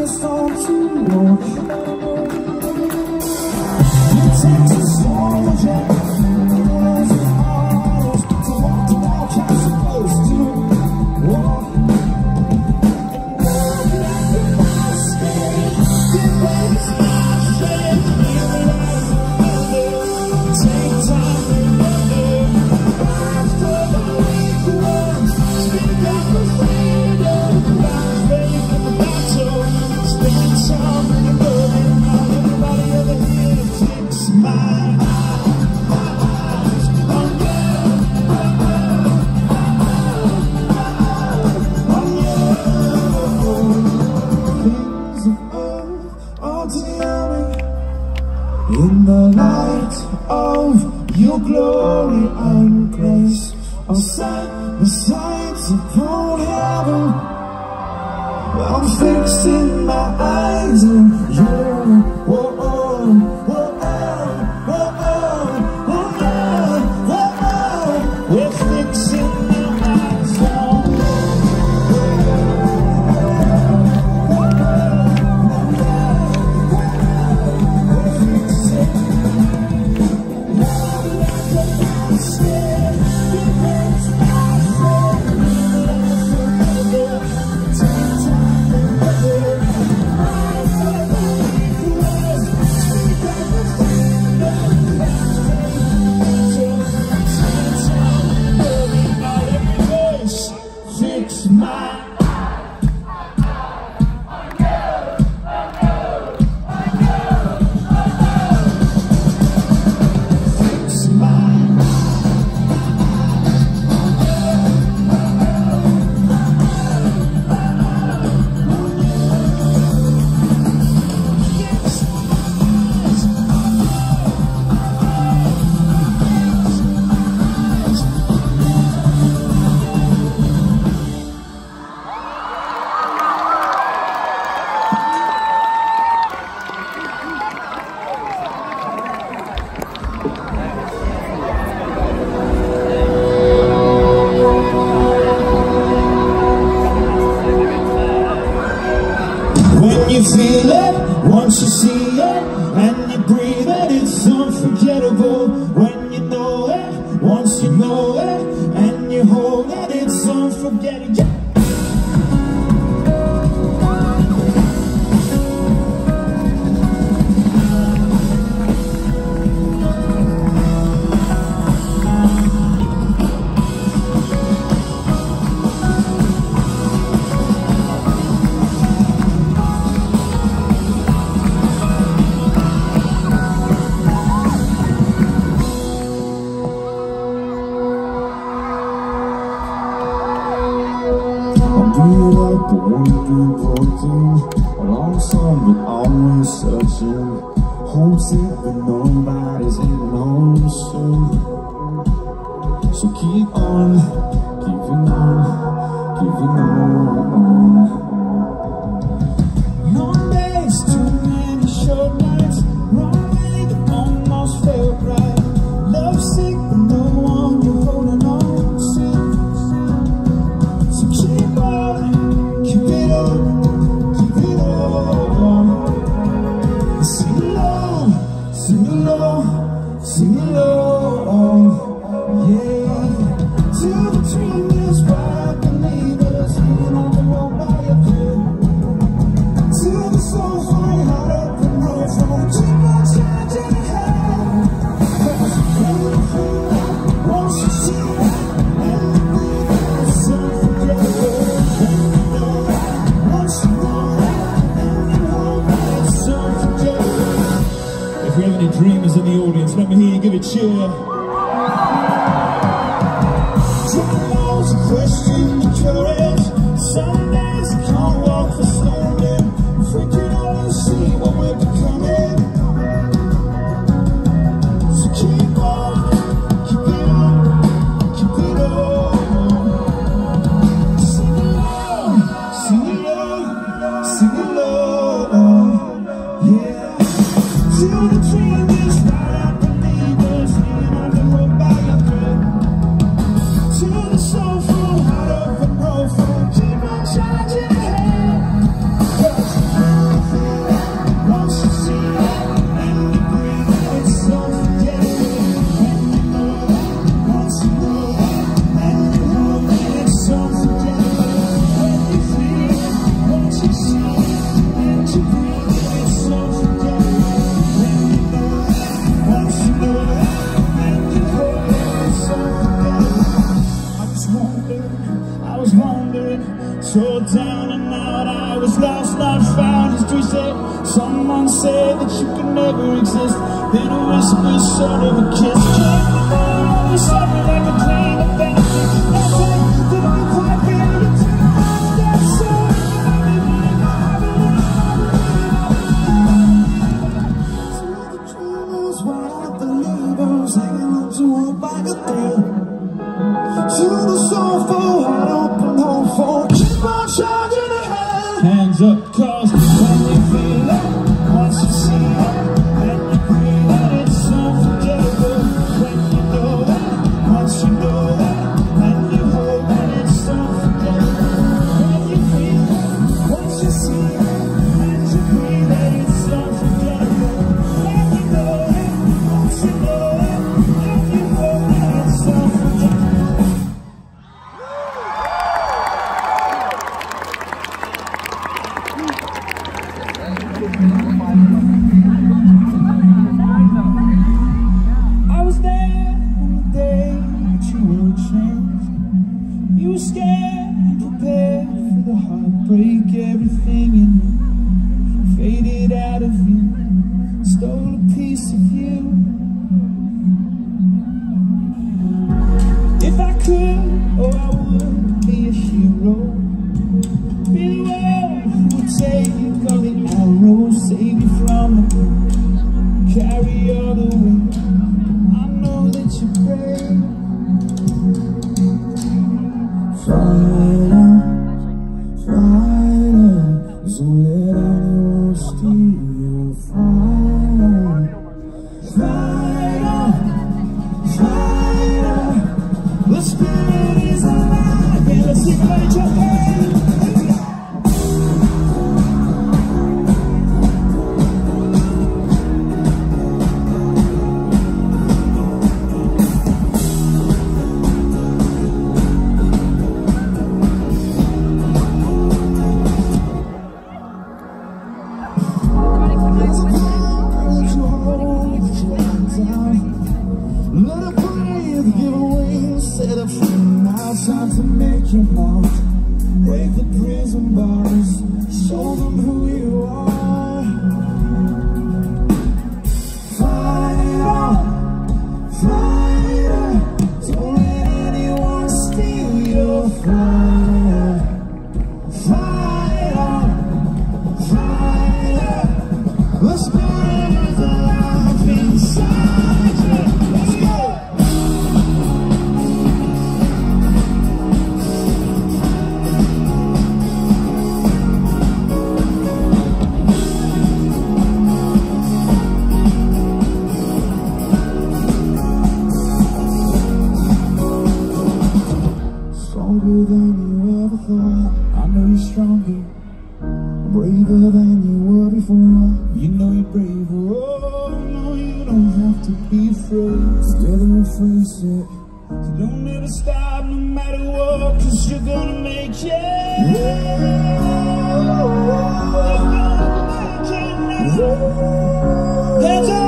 it's all too much. It takes a small jet to walk the walk I'm supposed to walk. In the light of your glory and grace, I'll set my sights upon heaven. I'm fixing my eyes on you. Whoa, whoa, whoa, whoa, whoa, whoa, whoa. We're fixing my eyes on you. When you feel it, once you see it, and you breathe it, it's unforgettable. When you know it, once you know it, and you hold it, it's unforgettable. Being like the one good broken, alongside but always searching, homesick but nobody's heading home soon. So keep on, keeping on, keeping on. Long days, too many short nights, wrong way that almost felt right. Love sick but no one you're holding on to. So keep on. Keep it on, sing along, sing along, sing along, yeah. To the dream is why believers hanging on the road by your bed. To the souls flying hard up the road from keep on charging ahead. Once you see that, and you breathe, it's unforgettable. If we have any dreamers in the audience, let me hear you give a cheer. Troubles question the courage. Some days I can't walk for slowly. If we could only see what we're becoming. So keep on, keep it on, keep it on. Sing along, sing along, sing along, yeah. To the dream is right, believers hanging on said that you could never exist. Then a whisper, sort of a kiss. Dreaming something like a dream about you. Nothing that I'm quite ready to ask. That's so to the dreamers, wild believers, hanging on to a bag of thread. To the soulful, wide open, hopeful, keep on charging ahead. Hands up, cause when you feel it, once you see it, then you breathe it, it's unforgettable. When you know that, once you know that, then you hold it, it's unforgettable. When you feel it, once you see it, then you breathe it, it's unforgettable. When you know it, once you know it, then you hold it, it's unforgettable. I was there on the day that you were changed. You were scared and prepared for the heartbreak. Everything in you faded out of you, stole a piece of you. If I could, oh I would be a hero. Be the one who would take all the arrows, save you from the pain, carry all the weight. I know that you're brave. Fighter, fighter, so let anyone steal your fire. Fighter, fighter, the spirit is alive, and let's ignite your hand. Let her breathe, give away, set her free. Now it's time to make your mark. Break the prison bars, show them who you are. Fighter, fighter, don't let anyone steal your fire. Fighter, fighter, the spirit is alive inside you. Stronger than you ever thought. I know you're stronger, braver than you were before. You know you're brave. Oh no, you don't have to be afraid. Together we'll face it. So don't ever stop, no matter what, 'cause you're gonna make it. You're gonna make it now. Hands up.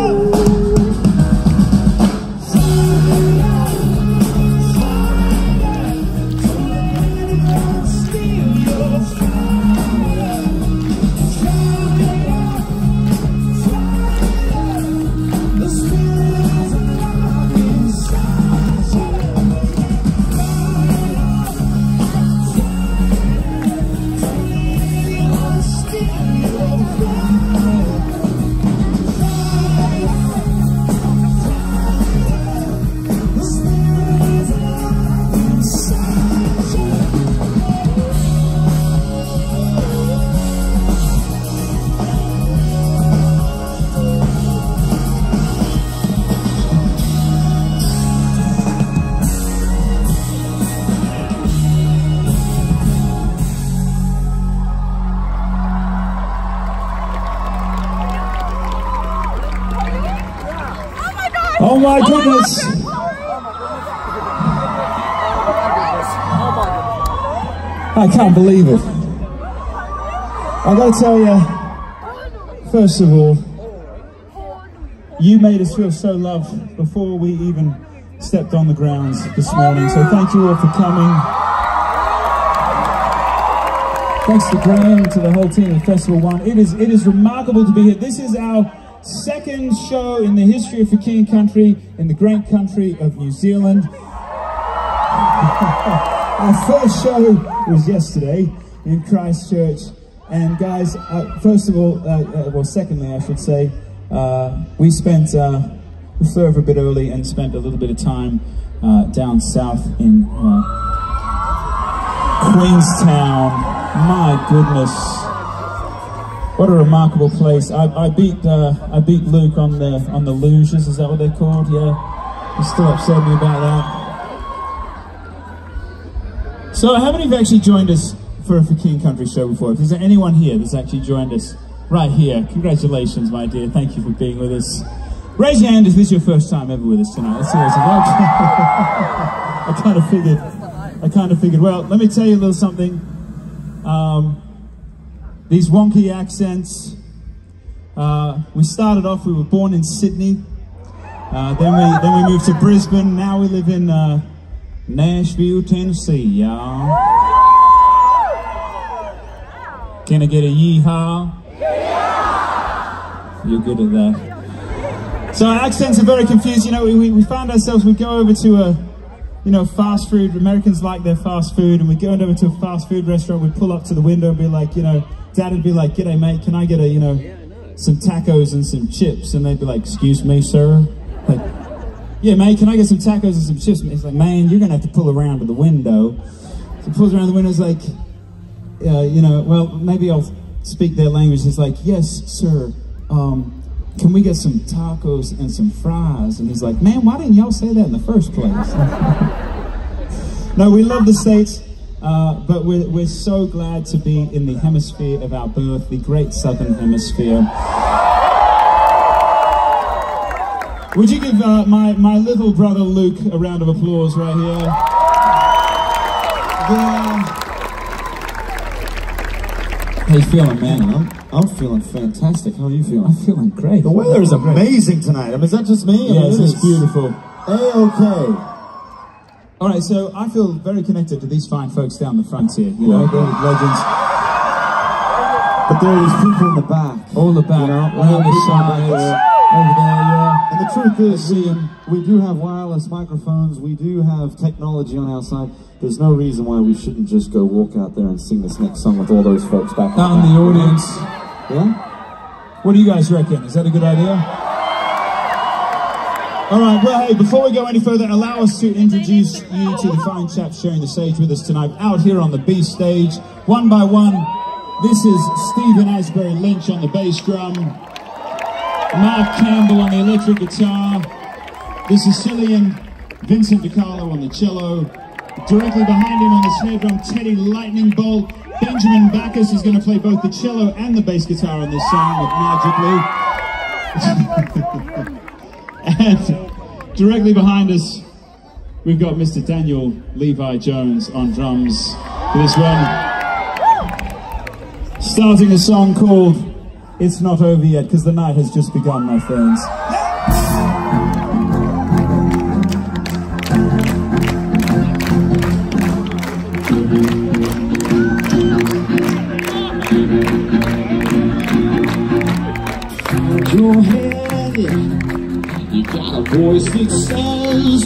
Oh my goodness! I can't believe it. I gotta tell you, first of all, you made us feel so loved before we even stepped on the grounds this morning. So thank you all for coming. Thanks to Graham and to the whole team of Festival One. It is remarkable to be here. This is our second show in the history of For King & Country in the great country of New Zealand. Our first show was yesterday in Christchurch. And guys, first of all, well, secondly, I should say, we flew over a bit early and spent a little bit of time down south in Queenstown. My goodness, what a remarkable place! I beat Luke on the luges. Is that what they're called? Yeah, he's still upset at me about that. So, how many of you actually joined us for a For King & Country show before? Is there anyone here that's actually joined us right here? Congratulations, my dear. Thank you for being with us. Raise your hand if this is your first time ever with us tonight. Let's see what's about. I kind of figured. Well, let me tell you a little something. These wonky accents. We started off. We were born in Sydney. Then we moved to Brisbane. Now we live in Nashville, Tennessee, y'all. Can I get a yeehaw? You're good at that. So our accents are very confused. You know, we found ourselves, we go over to a, fast food. Americans like their fast food, and we go over to a fast food restaurant. We pull up to the window and be like, Dad would be like, "G'day, mate. Can I get a, some tacos and some chips?" And they'd be like, "Excuse me, sir." Like, "Yeah, mate. Can I get some tacos and some chips?" And he's like, "Man, you're gonna have to pull around to the window." So he pulls around the window. He's like, well, maybe I'll speak their language. He's like, "Yes, sir. Can we get some tacos and some fries?" And he's like, "Man, why didn't y'all say that in the first place?" No, we love the States, but we're so glad to be in the hemisphere of our birth, the great Southern Hemisphere. Would you give my little brother Luke a round of applause right here? Yeah. How you feeling, man? I'm feeling fantastic. How are you feeling? I'm feeling great. The weather is amazing tonight. I mean, is that just me? Yeah, it's beautiful. A-okay. All right, so I feel very connected to these fine folks down the front here. They're legends. But there are these people in the back. All the back, all the sides, over there, yeah. And the truth is, we do have wireless microphones. We do have technology on our side. There's no reason why we shouldn't just go walk out there and sing this next song with all those folks back out in the audience. Yeah? What do you guys reckon? Is that a good idea? All right, well, hey, before we go any further, allow us to introduce you to the fine chaps sharing the stage with us tonight. Out here on the B stage, one by one, this is Stephen Asbury Lynch on the bass drum, Mark Campbell on the electric guitar, the Sicilian Vincent DiCarlo on the cello, directly behind him on the snare drum, Teddy Lightning Bolt. Benjamin Backus is going to play both the cello and the bass guitar on this song magically. And directly behind us, we've got Mr. Daniel Levi Jones on drums for this one. Starting a song called It's Not Over Yet, because the night has just begun, my friends. Your head, you got a voice that says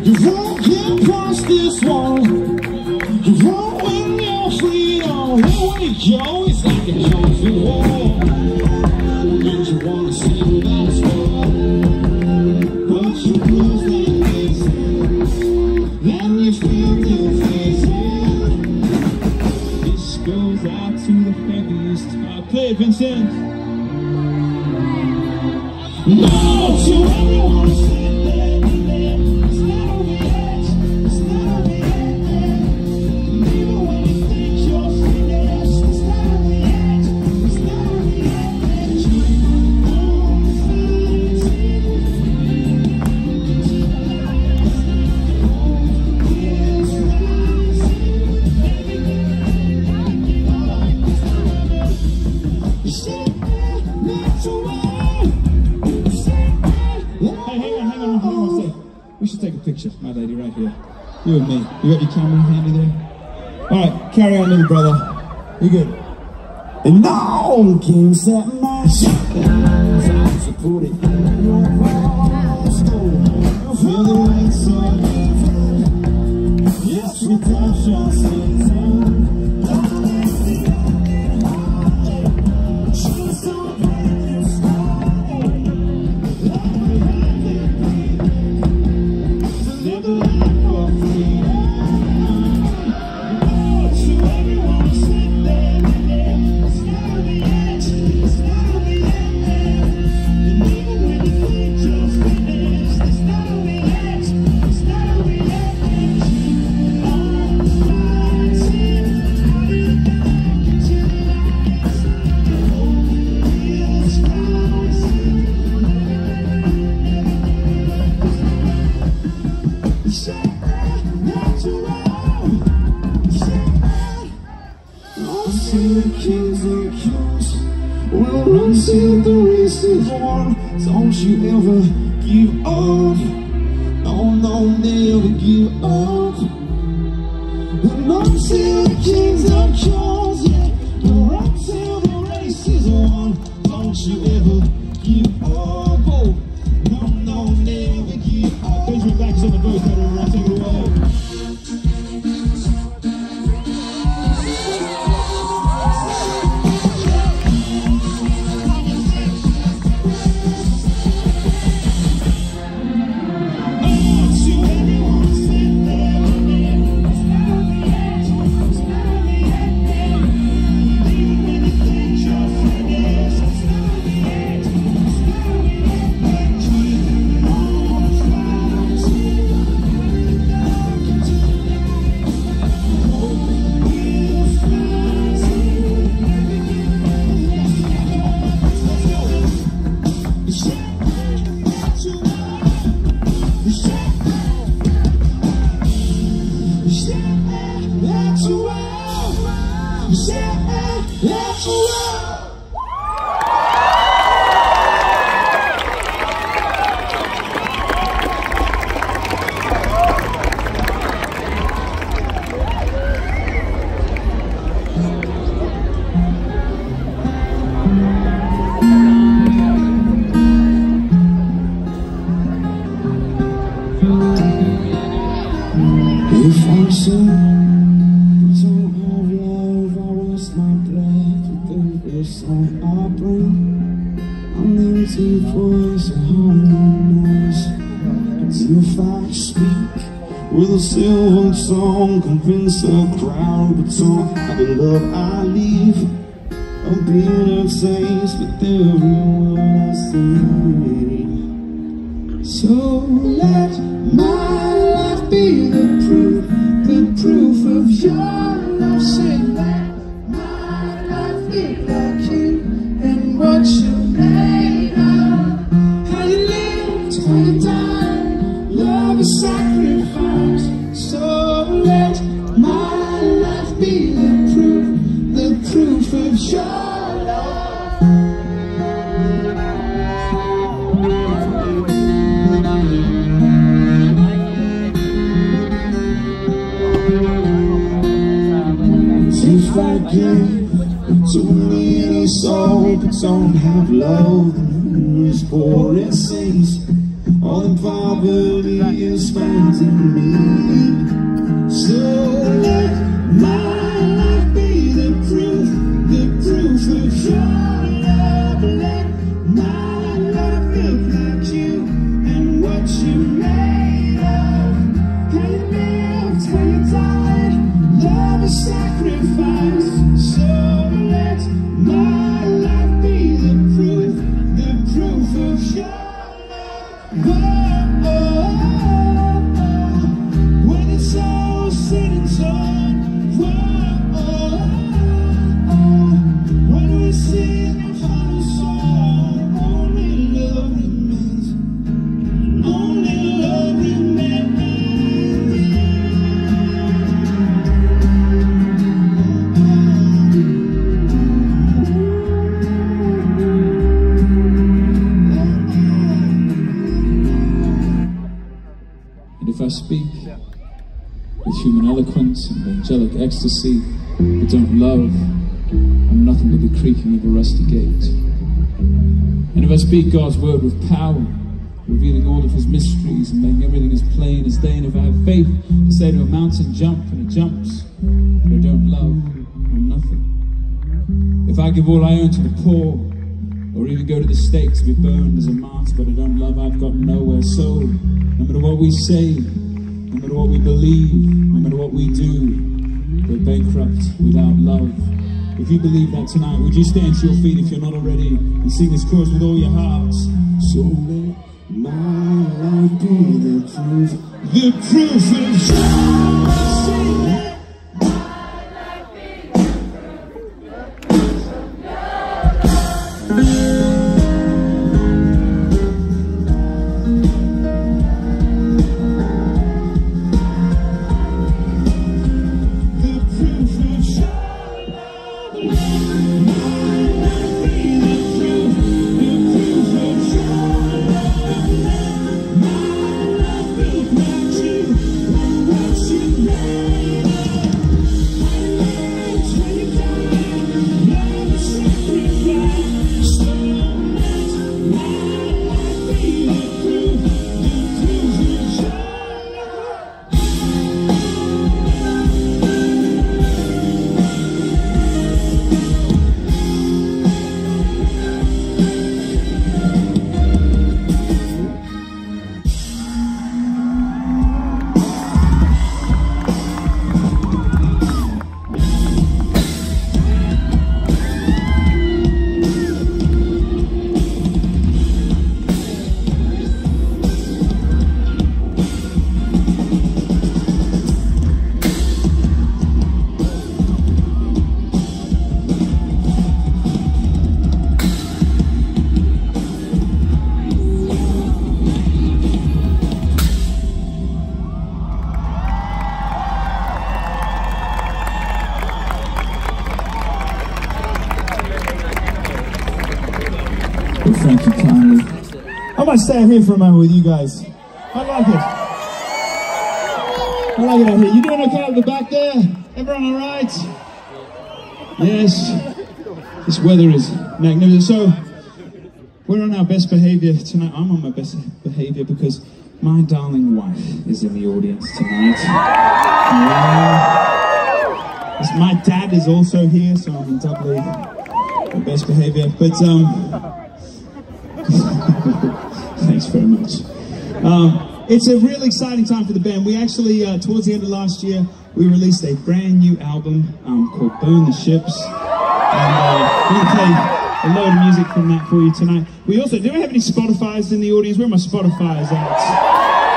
you won't get past this wall. You won't win your freedom. Here we go, it's like a chosen wall. And you wanna sing that song, but you lose that face. Then you feel your face. This goes out to the heaviest heart. Play it, Vincent. No, to everyone sitting there, it's not over yet, it's not over yet. Even when you think you're finished, it's not over yet, it's not over yet. You said that, not to wait. Hang on one sec. We should take a picture, my lady, right here. You and me. You got your camera handy there? Alright, carry on, little brother. You good? And all games that match. Time to put it in your heart. Feel the lights on. Yes, redemption stays on. Kings and queens will run till the race is won. Don't you ever give up. No, no, never give up. And until the kings and queens, yeah, will run till the race is won. Don't you ever give up. Oh, no, no, never give up. Benjamin Black is on the vote, better take it away. If I say don't have love, I waste my breath with every song I bring. I'm an empty voice, a hollow noise. And if I speak with a silver tongue, convince the crowd, but don't have the love I leave. A bitter taste with every word I say. So let my life be the proof of your love. Say that my life is like you and what you're made of. How you lived, how you died, love is sacrifice. So let my life be the proof of your love. If I gave to me soul but don't have love, the moon is poor, it seems. All the poverty is found in me. So let my life be the proof of your love. Let my life look like you and what you made of. How you lived, how you died, love is sacrifice. So let my life be the proof of your love. When it's all said and done, when we sing the final song, only love remains. Only love remains. If I speak with human eloquence and angelic ecstasy, but don't love, nothing but the creaking of a rusty gate. And if I speak God's word with power, revealing all of his mysteries and making everything as plain as day, and if I have faith to say to a mountain, jump, and it jumps, but I don't love, I'm nothing. If I give all I own to the poor, or even go to the stake to be burned as a martyr, but I don't love, I've got nowhere. So, no matter what we say, no matter what we believe, no matter what we do, we're bankrupt without love. If you believe that tonight, would you stand to your feet if you're not already, and sing this chorus with all your hearts? So let my life be the proof of love. Thank you kindly. I might stand here for a moment with you guys. I like it. I like it out here. You doing okay at the back there? Everyone all right? Yes. This weather is magnificent. So, we're on our best behavior tonight. I'm on my best behavior because my darling wife is in the audience tonight. My dad is also here, so I'm in doubly my best behavior. But, thanks very much. It's a really exciting time for the band. We actually, towards the end of last year, we released a brand new album called Burn the Ships. And we're going to play a load of music from that for you tonight. We also, do we have any Spotify's in the audience? Where are my Spotify's at?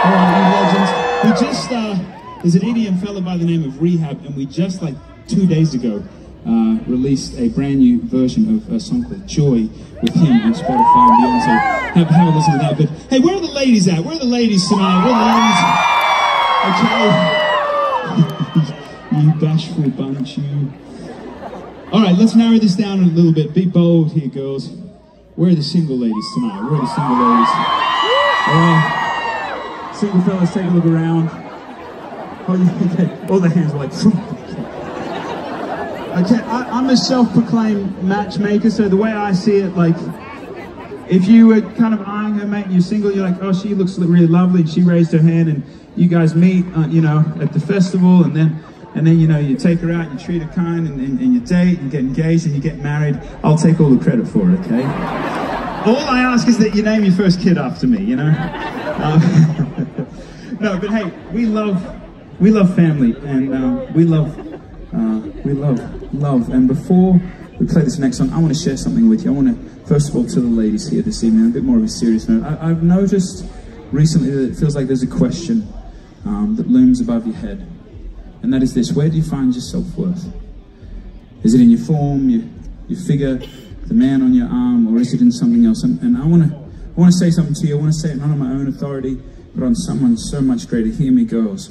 All right, you legends. We just, there's an EDM fella by the name of Rehab, and we just, like 2 days ago, released a brand new version of a song called Joy with him on Spotify and beyond, so have a listen to that. But hey, where are the ladies at? Where are the ladies tonight? Where are the ladies? Okay. You bashful bunch, you. Alright, let's narrow this down a little bit. Be bold here, girls. Where are the single ladies tonight? Where are the single ladies? Alright. Single fellas, take a look around. Oh, yeah, all the hands are like... Okay, I'm a self-proclaimed matchmaker, so the way I see it, like, if you were kind of eyeing her, mate, and you're single, you're like, oh, she looks really lovely, and she raised her hand, and you guys meet, you know, at the festival, and then, you know, you take her out, and you treat her kind, and you date, and get engaged, and you get married. I'll take all the credit for it, okay? All I ask is that you name your first kid after me, you know? No, but hey, we love family, and we love love. And before we play this next song, I want to share something with you. I want to, first of all, to the ladies here this evening, a bit more of a serious note. I've noticed recently that it feels like there's a question that looms above your head. And that is this: where do you find your self-worth? Is it in your form, your figure, the man on your arm, or is it in something else? And I want to say something to you. I want to say it not on my own authority, but on someone so much greater. Hear me, girls.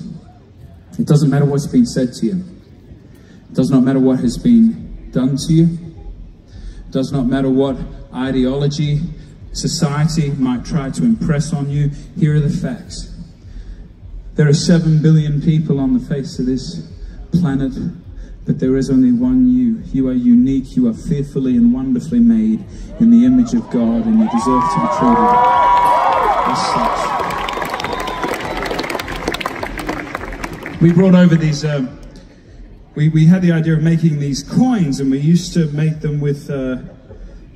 It doesn't matter what's been said to you. It does not matter what has been done to you. It does not matter what ideology society might try to impress on you. Here are the facts. There are 7 billion people on the face of this planet. But there is only one you. You are unique, you are fearfully and wonderfully made in the image of God, and you deserve to be treated as such. We brought over these, we had the idea of making these coins, and we used to make them with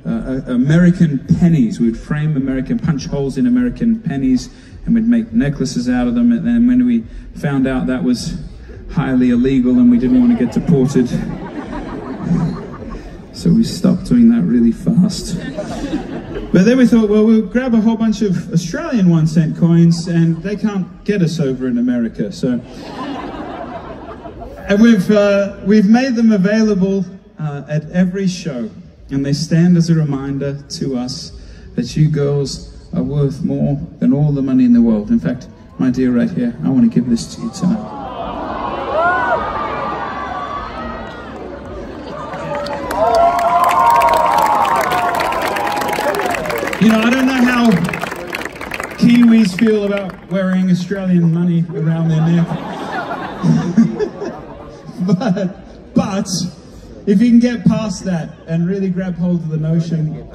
American pennies. We'd frame punch holes in American pennies, and we'd make necklaces out of them. And then when we found out that was highly illegal and we didn't want to get deported, so we stopped doing that really fast. But then we thought, well, we'll grab a whole bunch of Australian 1-cent coins, and they can't get us over in America. So, and we've made them available at every show, and they stand as a reminder to us that you girls are worth more than all the money in the world. In fact, my dear, right here, I want to give this to you tonight. You know, I don't know how Kiwis feel about wearing Australian money around their neck. but if you can get past that and really grab hold of the notion,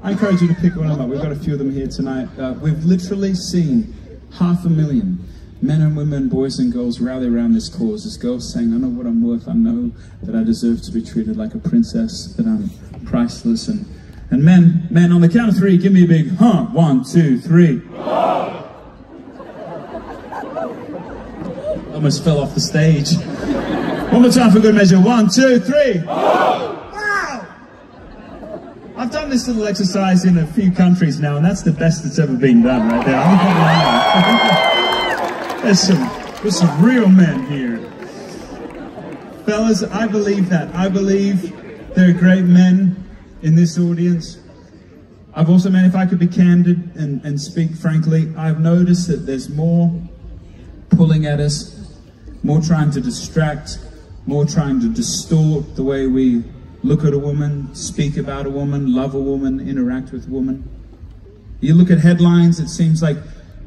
I encourage you to pick one of them up. We've got a few of them here tonight. We've literally seen 500,000 men and women, boys and girls rally around this cause. This girl saying, I know what I'm worth. I know that I deserve to be treated like a princess, that I'm priceless. And men, on the count of 3, give me a big huh. 1, 2, 3. Almost fell off the stage. One more time for good measure. 1, 2, 3. Wow! I've done this little exercise in a few countries now, and that's the best that's ever been done right there. There's some real men here. Fellas, I believe that. I believe there are great men in this audience. I've also, man, if I could be candid and speak frankly, I've noticed that there's more pulling at us, more trying to distract, more trying to distort the way we look at a woman, speak about a woman, love a woman, interact with a woman. You look at headlines, it seems like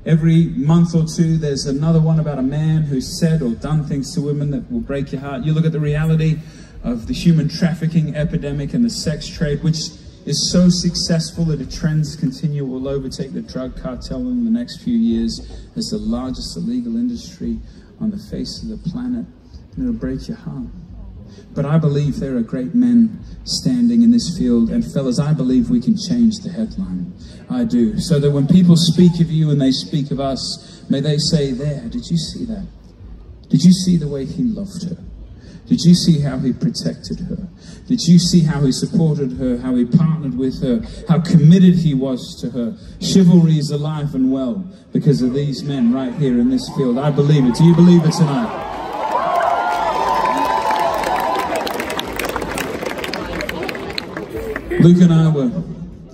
every month or two there's another one about a man who's said or done things to women that will break your heart. You look at the reality of the human trafficking epidemic and the sex trade, which is so successful that the trends continue, will overtake the drug cartel in the next few years as the largest illegal industry on the face of the planet. And it'll break your heart. But I believe there are great men standing in this field, and fellas, I believe we can change the headline. I do. So that when people speak of you and they speak of us, may they say, there, did you see that? Did you see the way he loved her? Did you see how he protected her? Did you see how he supported her, how he partnered with her, how committed he was to her? Chivalry is alive and well because of these men right here in this field. I believe it. Do you believe it tonight? Luke and I were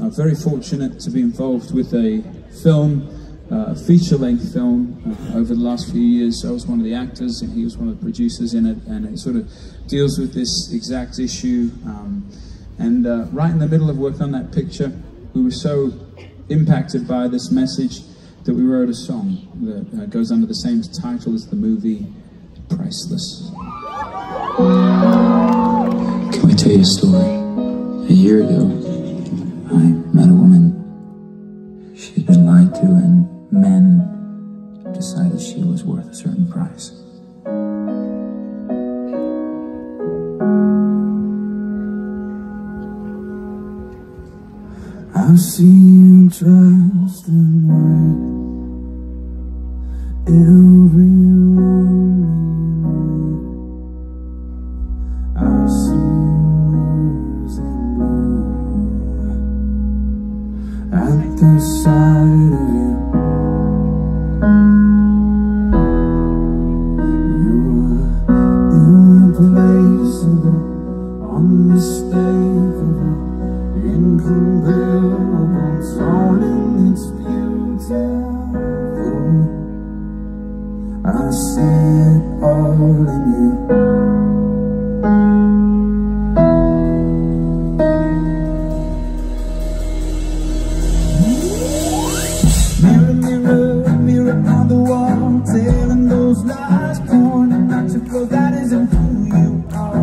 very fortunate to be involved with a film, a feature-length film over the last few years. I was one of the actors and he was one of the producers in it, and it sort of deals with this exact issue. Right in the middle of work on that picture, we were so impacted by this message that we wrote a song that goes under the same title as the movie, Priceless. Can I tell you a story? A year ago, I met a woman. She'd been lied to, and men decided she was worth a certain price. I see you dressed in white every lonely night. I see rose and blue at the sight of you. You're irreplaceable, unmistakable, incomparable, torn in its beautiful. I see it all in you. Mirror, mirror, mirror on the wall, telling those lies, pointing at you, 'cause that isn't who you are.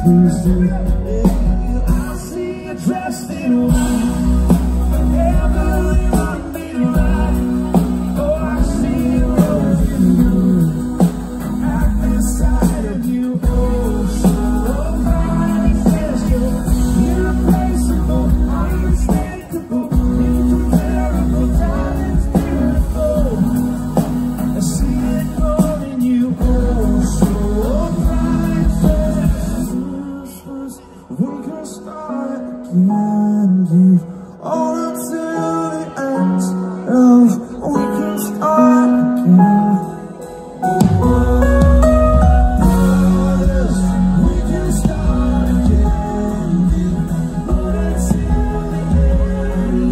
please do. I see you dressed in white, every one being right. Oh, I see you rolling blue at the side of you. Oh, so bright, yes, you're irreplaceable, unmistakable, incomparable, darling's beautiful. I see it all in you. Oh, so priceless. We can start again, give all until the end of. We can start again. We can start again, give all until the end.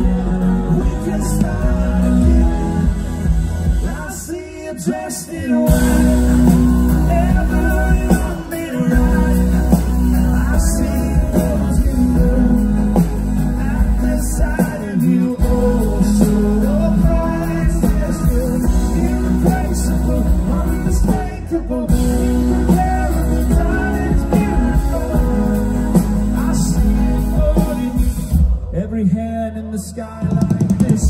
We can start again. I see you dressed in white, everyone being right. I see those you know at the side of you. Oh, so priceless, you're irreplaceable, unmistakable, incomparable, darling's beautiful. I see it all in you. Every hand in the sky like this.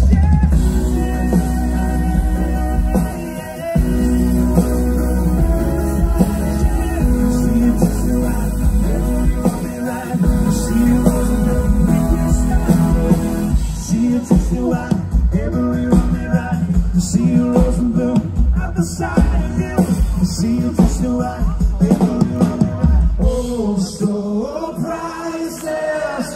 Oh, so priceless.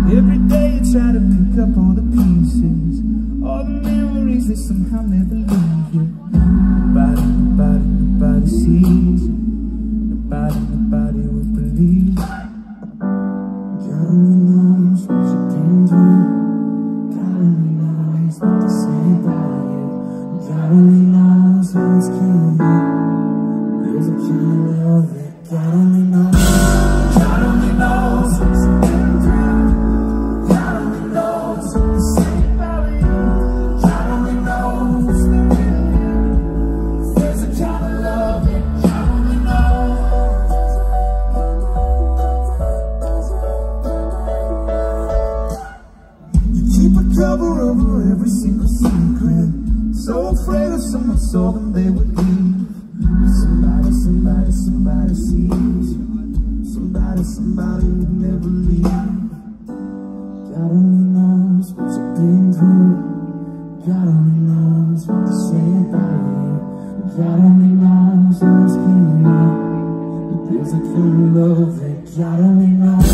Every day you try to pick up all the pieces, all the memories that somehow never leave you. Nobody sees, nobody will believe. God only knows what you've been through. God only knows what to say about you. God only knows how it's killing you. There's a kind of love that God only knows. God only knows what you've been through. God only knows what to say about you. God only knows the real you. There's a kind of love that God only knows. You keep a cover over every single secret, so afraid if someone saw them they would leave. Somebody sees you. Somebody would never leave. God only knows what you've been through. God only knows what to say about you. God only knows how it's killing you. But there's a kind of love that God only knows.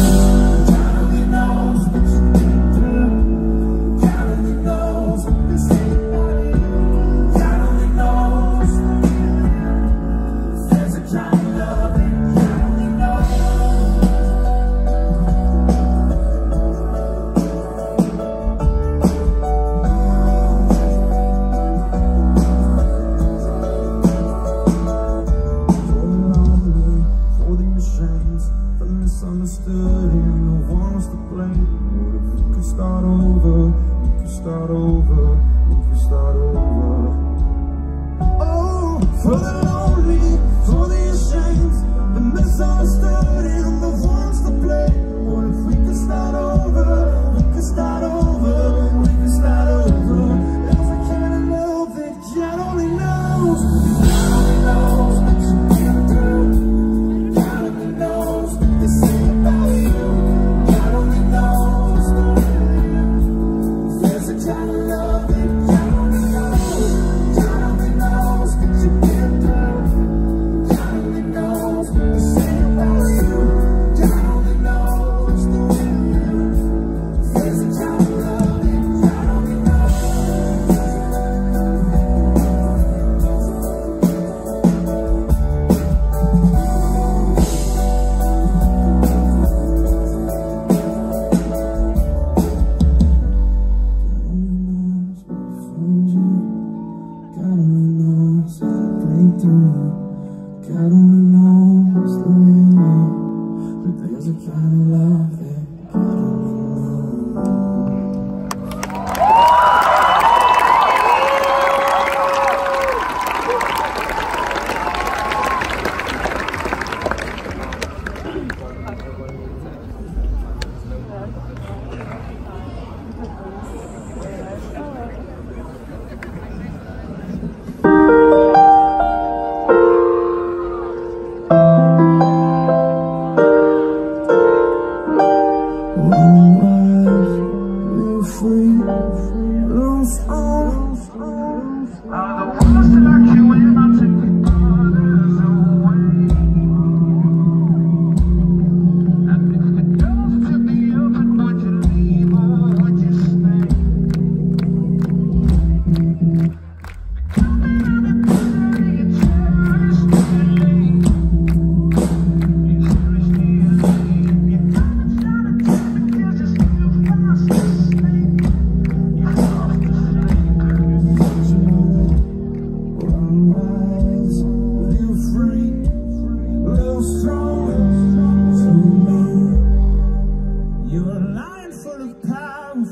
God only knows what you've been through. God only knows what to say about you. God only knows. There's a kind of love that God only knows. Misunderstood and no one was to blame. What if we could start over? We could start over. We could start over. Oh, for the lonely, for the ashamed, the misunderstood and the ones to blame. What if we could start over? We could start over. We could start over. There's a kind of love that God only knows. God only knows what you've been through. God only knows what they say about you. God only knows the real you. There's a kind of love that God only knows. through. God only knows the real, but there's a kind of love that God only knows.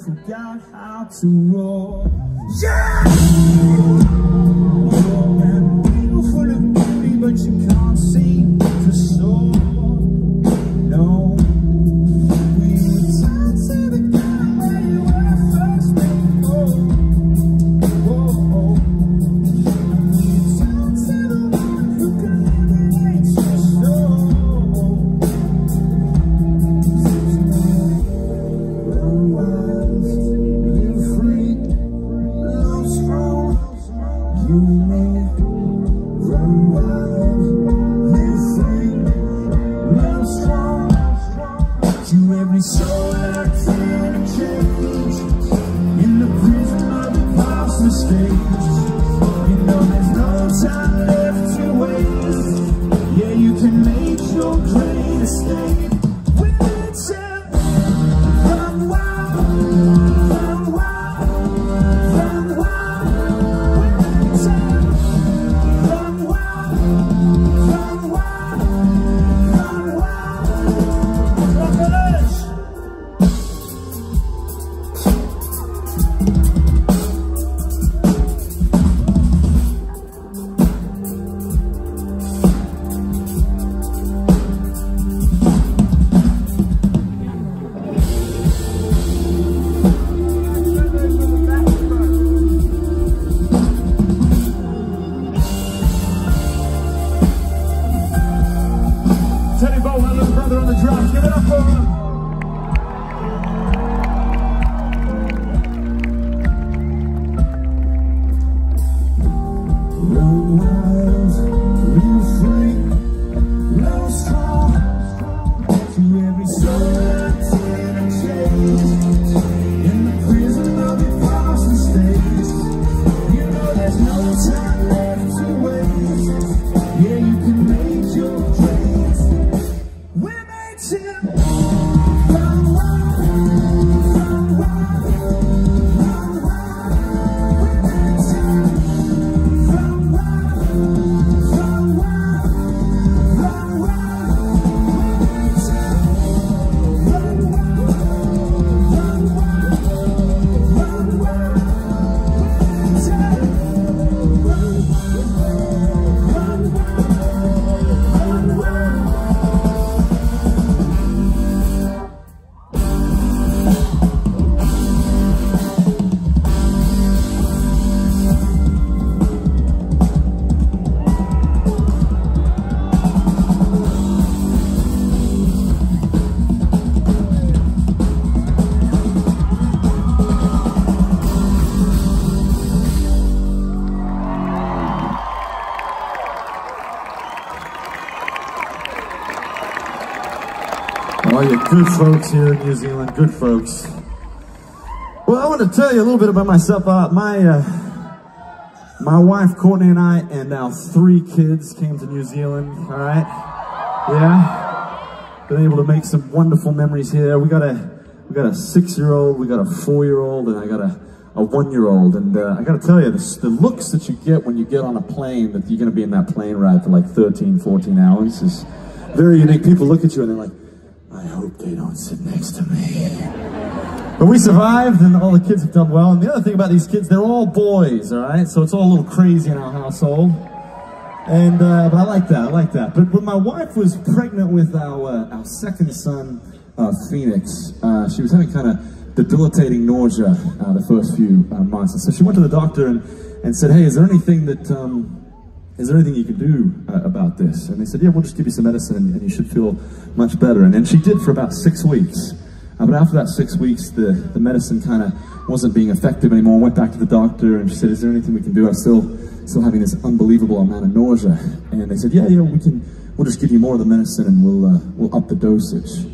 Forgot how to roar. Yeah! You're a wheel full of beauty, but you can't seem to soar. No. We return to the ground where you were first before. Whoa. We return to the one who can liberate your soul. You may run wild, live free, love strong. To every soul locked in a cage, in the prison of the past mistakes. You know there's no time left to waste. Yeah, you can make your great escape. With it, run wild, run wild, run wild. All you good folks here in New Zealand, good folks. Well, I want to tell you a little bit about myself. My wife, Courtney, and I, and our 3 kids came to New Zealand, all right? Yeah? Been able to make some wonderful memories here. We got a 6-year-old, we got a 4-year-old, and I got 1-year-old, and I gotta tell you, the looks that you get when you get on a plane, that you're gonna be in that plane ride for like 13, 14 hours is very unique. People look at you and they're like, I hope they don't sit next to me. But we survived, and all the kids have done well. And the other thing about these kids, they're all boys, all right? So it's all a little crazy in our household. And, but I like that. But when my wife was pregnant with our second son, Phoenix, she was having kind of debilitating nausea the first few months. And so she went to the doctor and said, hey, is there anything you can do about this? And they said, yeah, we'll just give you some medicine and you should feel much better. And then she did for about 6 weeks. But after that 6 weeks, the medicine kind of wasn't being effective anymore. Went back to the doctor and she said, is there anything we can do? I'm still having this unbelievable amount of nausea. And they said, yeah, we'll just give you more of the medicine and we'll up the dosage.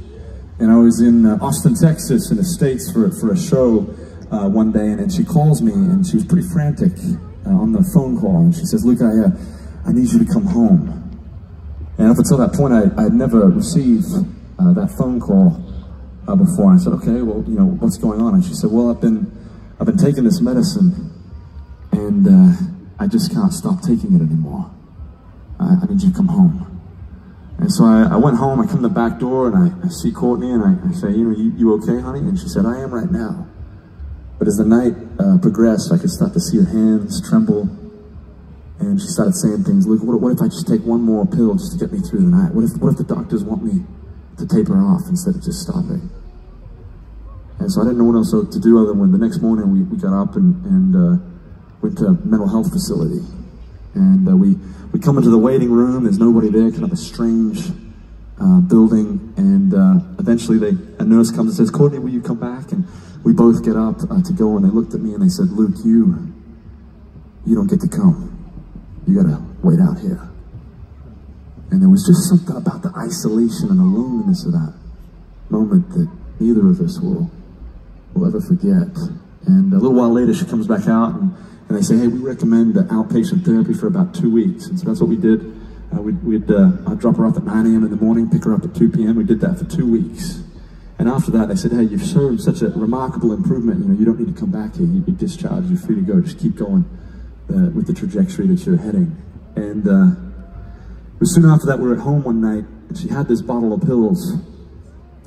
And I was in Austin, Texas in the States for a show one day, and she calls me and she was pretty frantic on the phone call. And she says, Luke, I need you to come home. And up until that point, I had never received that phone call before. And I said, okay, well, you know, what's going on? And she said, well, I've been taking this medicine and I just can't stop taking it anymore. I need you to come home. And so I went home, I come to the back door and I see Courtney and I say, you okay, honey? And she said, I am right now. But as the night progressed, I could start to see her hands tremble. And she started saying things, Luke, what if I just take one more pill just to get me through the night? What if the doctors want me to taper off instead of just stopping? And so I didn't know what else to do other than the next morning we got up and went to a mental health facility. And we come into the waiting room, there's nobody there, kind of a strange building, and eventually a nurse comes and says, Courtney, will you come back? And we both get up to go, and they looked at me and they said, Luke, you don't get to come. You gotta wait out here. And there was just something about the isolation and the loneliness of that moment that neither of us will ever forget. And a little while later, she comes back out and they say, hey, we recommend outpatient therapy for about 2 weeks. And so that's what we did. I'd drop her off at 9 a.m. in the morning, pick her up at 2 p.m. We did that for 2 weeks. And after that, they said, hey, you've shown such a remarkable improvement. You don't need to come back here. You're discharged. You're free to go. Just keep going with the trajectory that you're heading. And it was soon after that, we were at home one night, and she had this bottle of pills.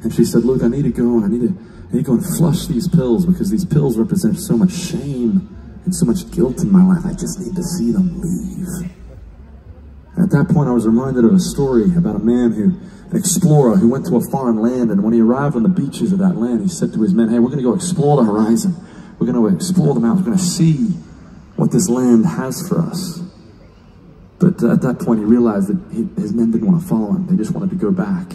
And she said, Luke, I need to go, and I need to go and flush these pills, because these pills represent so much shame and so much guilt in my life. I just need to see them leave. And at that point, I was reminded of a story about a man an explorer who went to a foreign land, and when he arrived on the beaches of that land, he said to his men, hey, we're going to go explore the horizon. We're going to explore the mountains. We're going to see what this land has for us. But at that point, he realized that his men didn't want to follow him. They just wanted to go back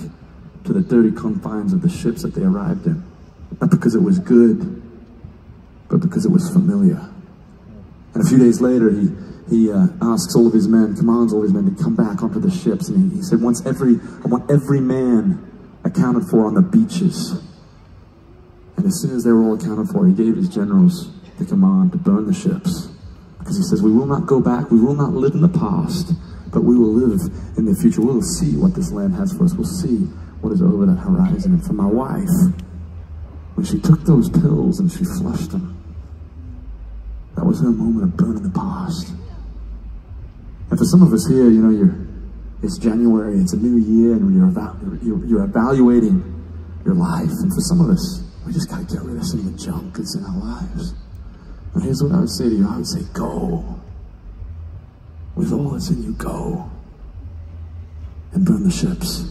to the dirty confines of the ships that they arrived in. Not because it was good, but because it was familiar. And a few days later, he asks all of his men, commands all of his men to come back onto the ships. And he said, I want every man accounted for on the beaches. And as soon as they were all accounted for, he gave his generals the command to burn the ships. Because he says, we will not go back, we will not live in the past, but we will live in the future. We'll see what this land has for us. We'll see what is over that horizon. And for my wife, when she took those pills and she flushed them, that was her moment of burning the past. And for some of us here, it's January, it's a new year, and you're evaluating your life. And for some of us, we just gotta get rid of some of the junk that's in our lives. And here's what I would say to you. I would say, go. With all that's in you, go. And burn the ships.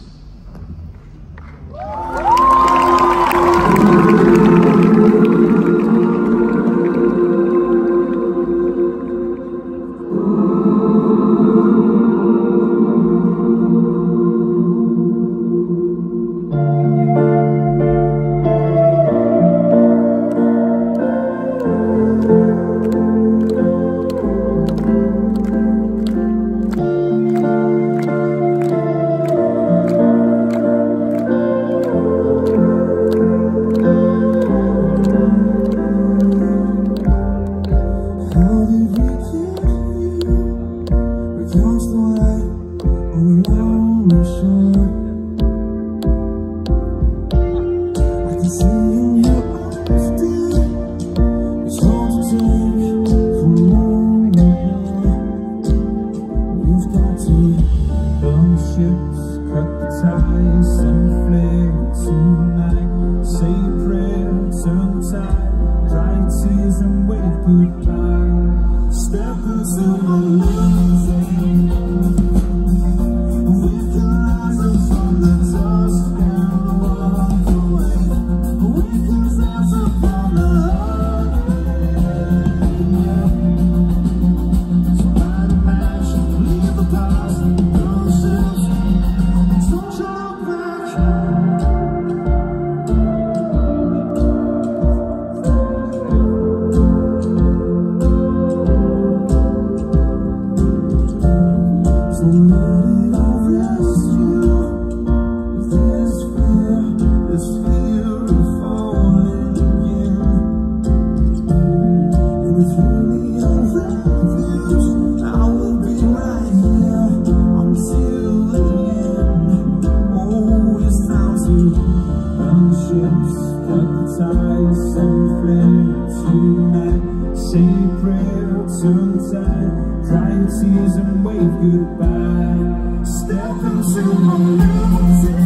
prayer, turn the tide, dry your tears and wave goodbye. Step into my music.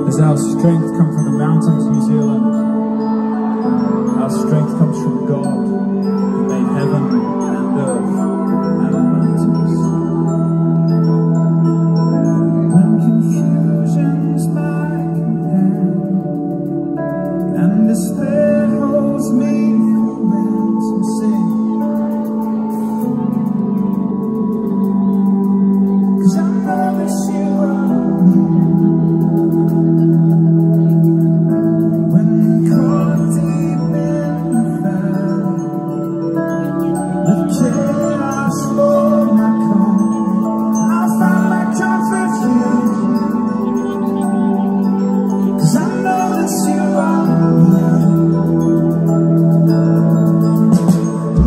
Does our strength come from the mountains, New Zealand? Our strength comes from God, who made heaven and earth and the mountains. When confusion's my companion and despair holds me for ransom, sing. 'Cause I know that you are near. When caught deep in the valley of chaos, Lord, my calm, I'll find my comfort here. 'Cause I know that you are near.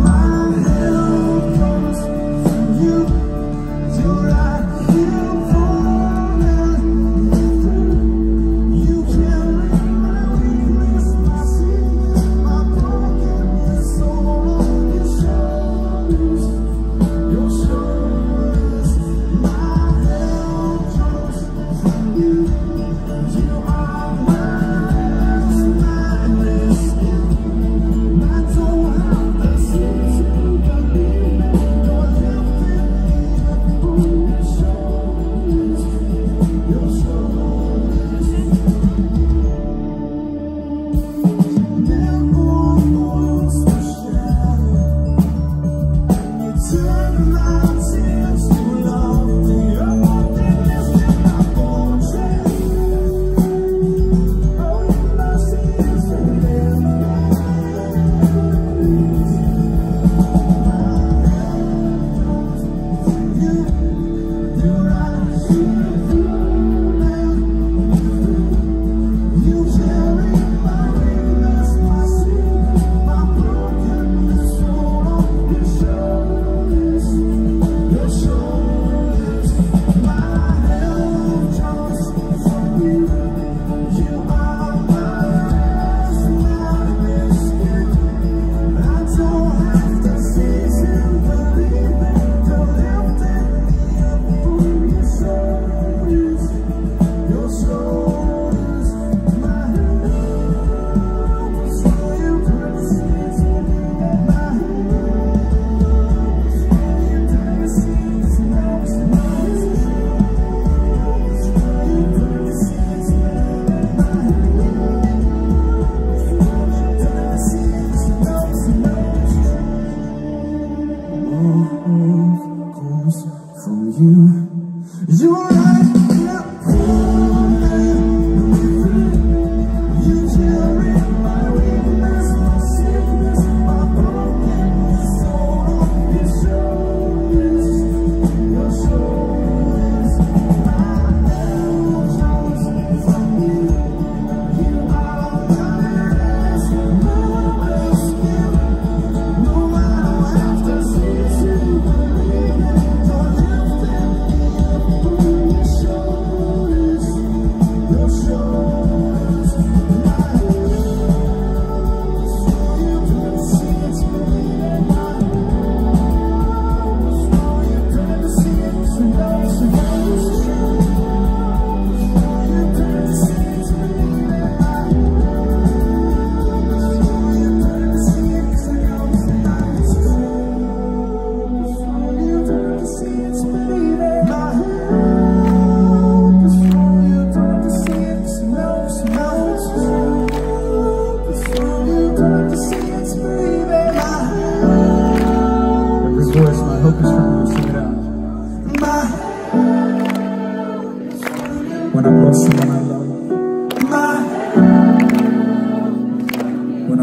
My help comes from you. You're right here for me. You carry my weakness, my sin, my brokenness, all on your shoulders. Your shoulders. My help comes from you. You are my rest, my rescue. I don't have to see to believe you're helping me on your shoulders. Your shoulders. Never was the shadow. You turn my tears to laughter. Your happiness in my fortress. Oh, your mercy is relentless. You, you're right here through them. You carry my weakness, my sin, my brokenness, all on your shoulders. Your shoulders. My help comes from you. You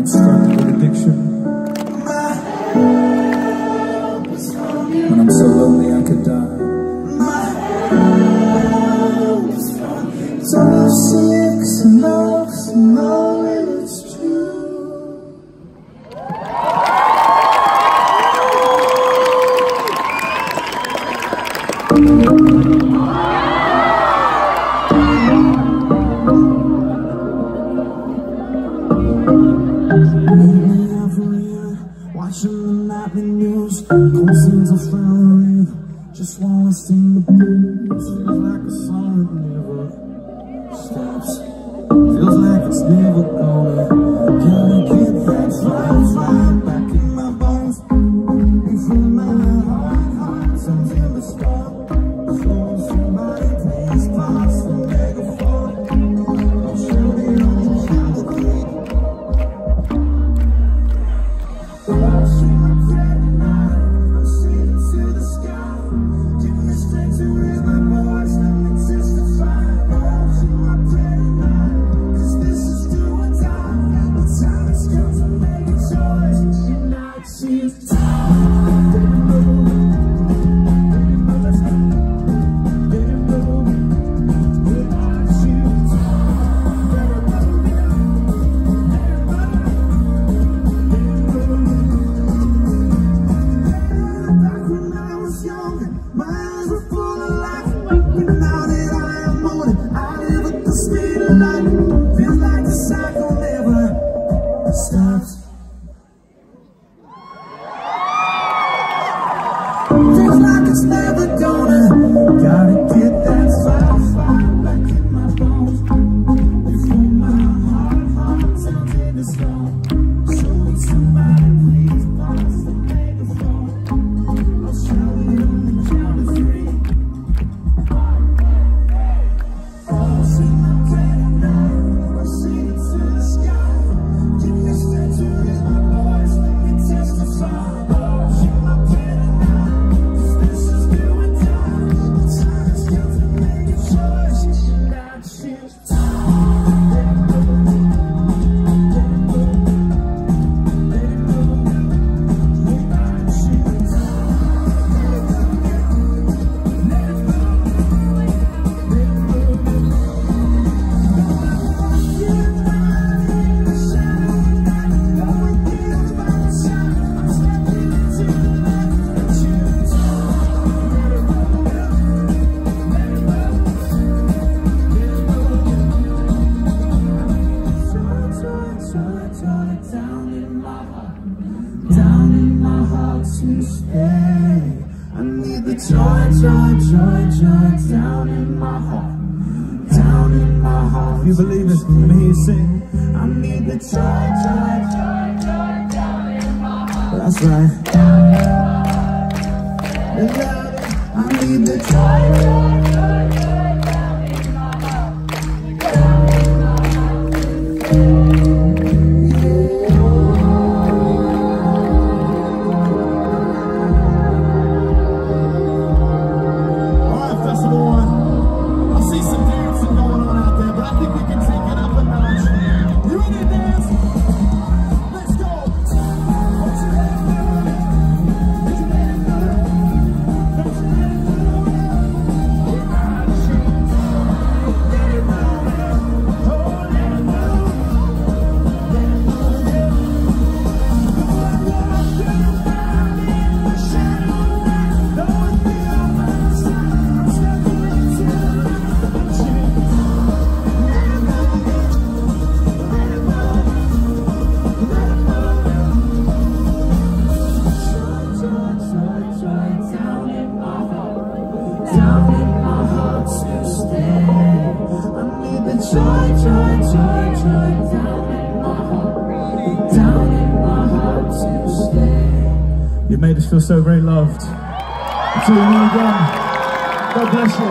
not struggling with addiction. When I'm so lonely I could die. So sick, so love, so know it's true. Watching the nightly news, cold scenes of flowering, just wanna sing the blues. Feels like a song that never stops. Feels like it's never gonna. Can I get that fire back in my bones? Before my heart turns into stone. So somebody please pass the megaphone. I'm shouting on the count of three. I'm singing to the sky. Give me strength to raise my voice. Let me testify. My prayer night, 'cause this is do or die. The time has come to make a choice. And I choose feels like it's never gonna. Gotta get that fire back in my bones. Before my heart turns into stone. So when somebody please pass the megaphone, I'll shout it on the count of three. I'll sing my prayer tonight. I'll sing it to the sky. Give me strength to raise my voice. Let me testify. I'll sing my prayer tonight. Joy down in my heart, down in my heart. If you believe it, let me hear you sing. I need the joy down in my heart. That's right. I need the joy down in my heart. You made us feel so very loved. Until we meet again, God bless you.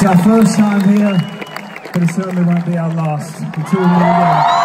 It's our first time here, but it certainly won't be our last until we meet again.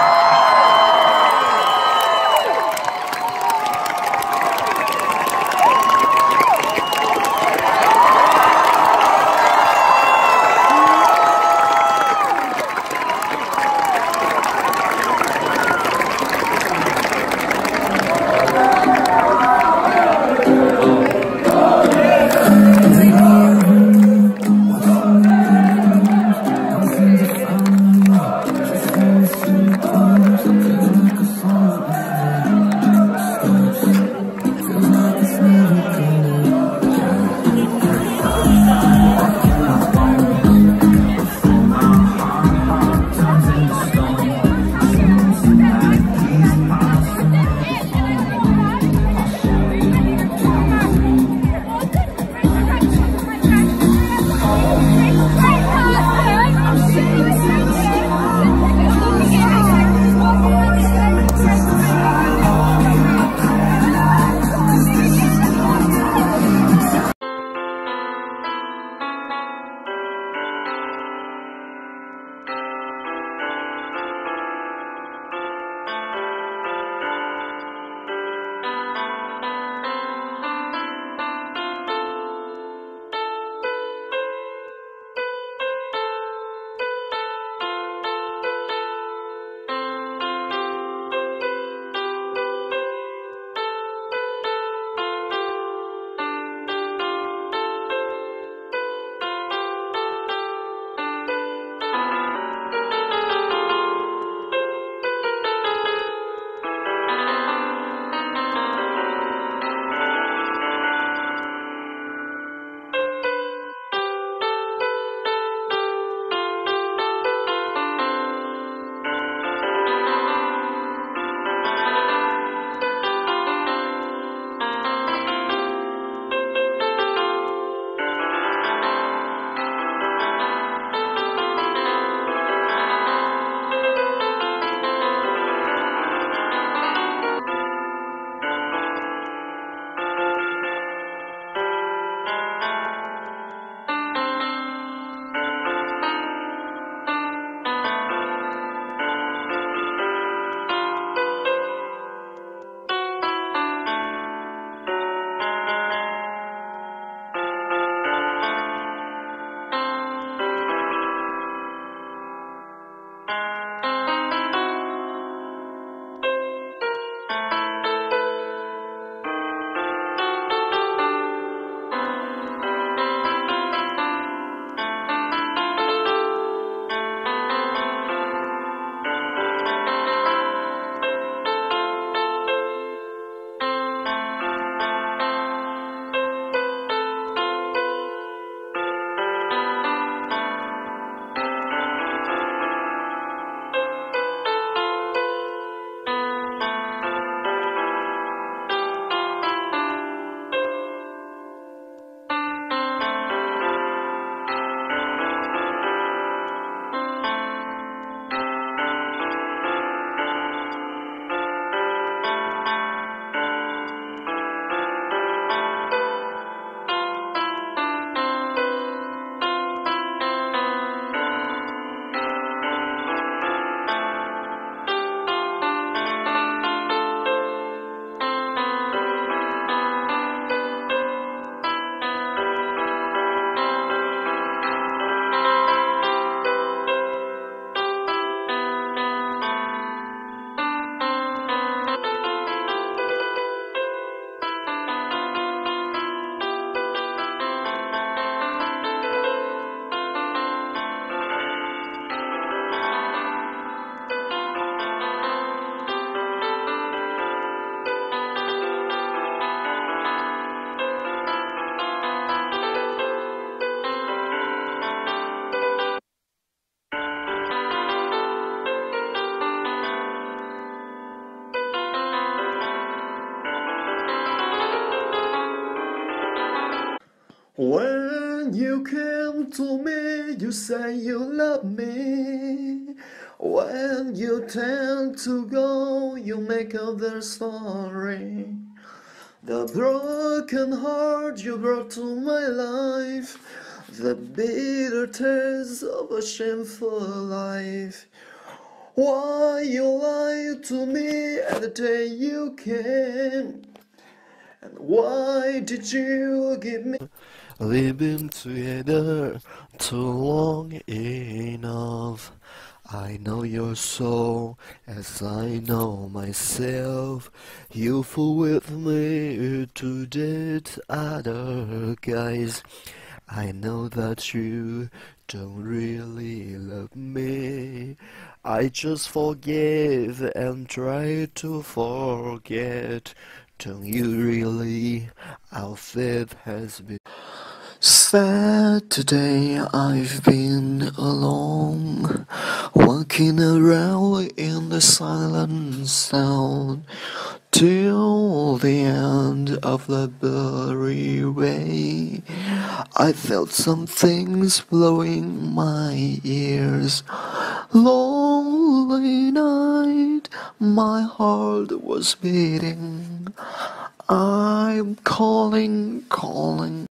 When you came to me, you say you love me. When you tend to go, you make other story. The broken heart you brought to my life, the bitter taste of a shameful life. Why you lied to me at the day you came? And why did you give me? We've been together too long enough. I know your soul as I know myself. You fool with me to date other guys. I know that you don't really love me. I just forgive and try to forget. Don't you really? Our faith has been sad today. I've been alone, walking around in the silent sound till the end of the blurry way. I felt some things blowing my ears. Lonely night, my heart was beating. I'm calling.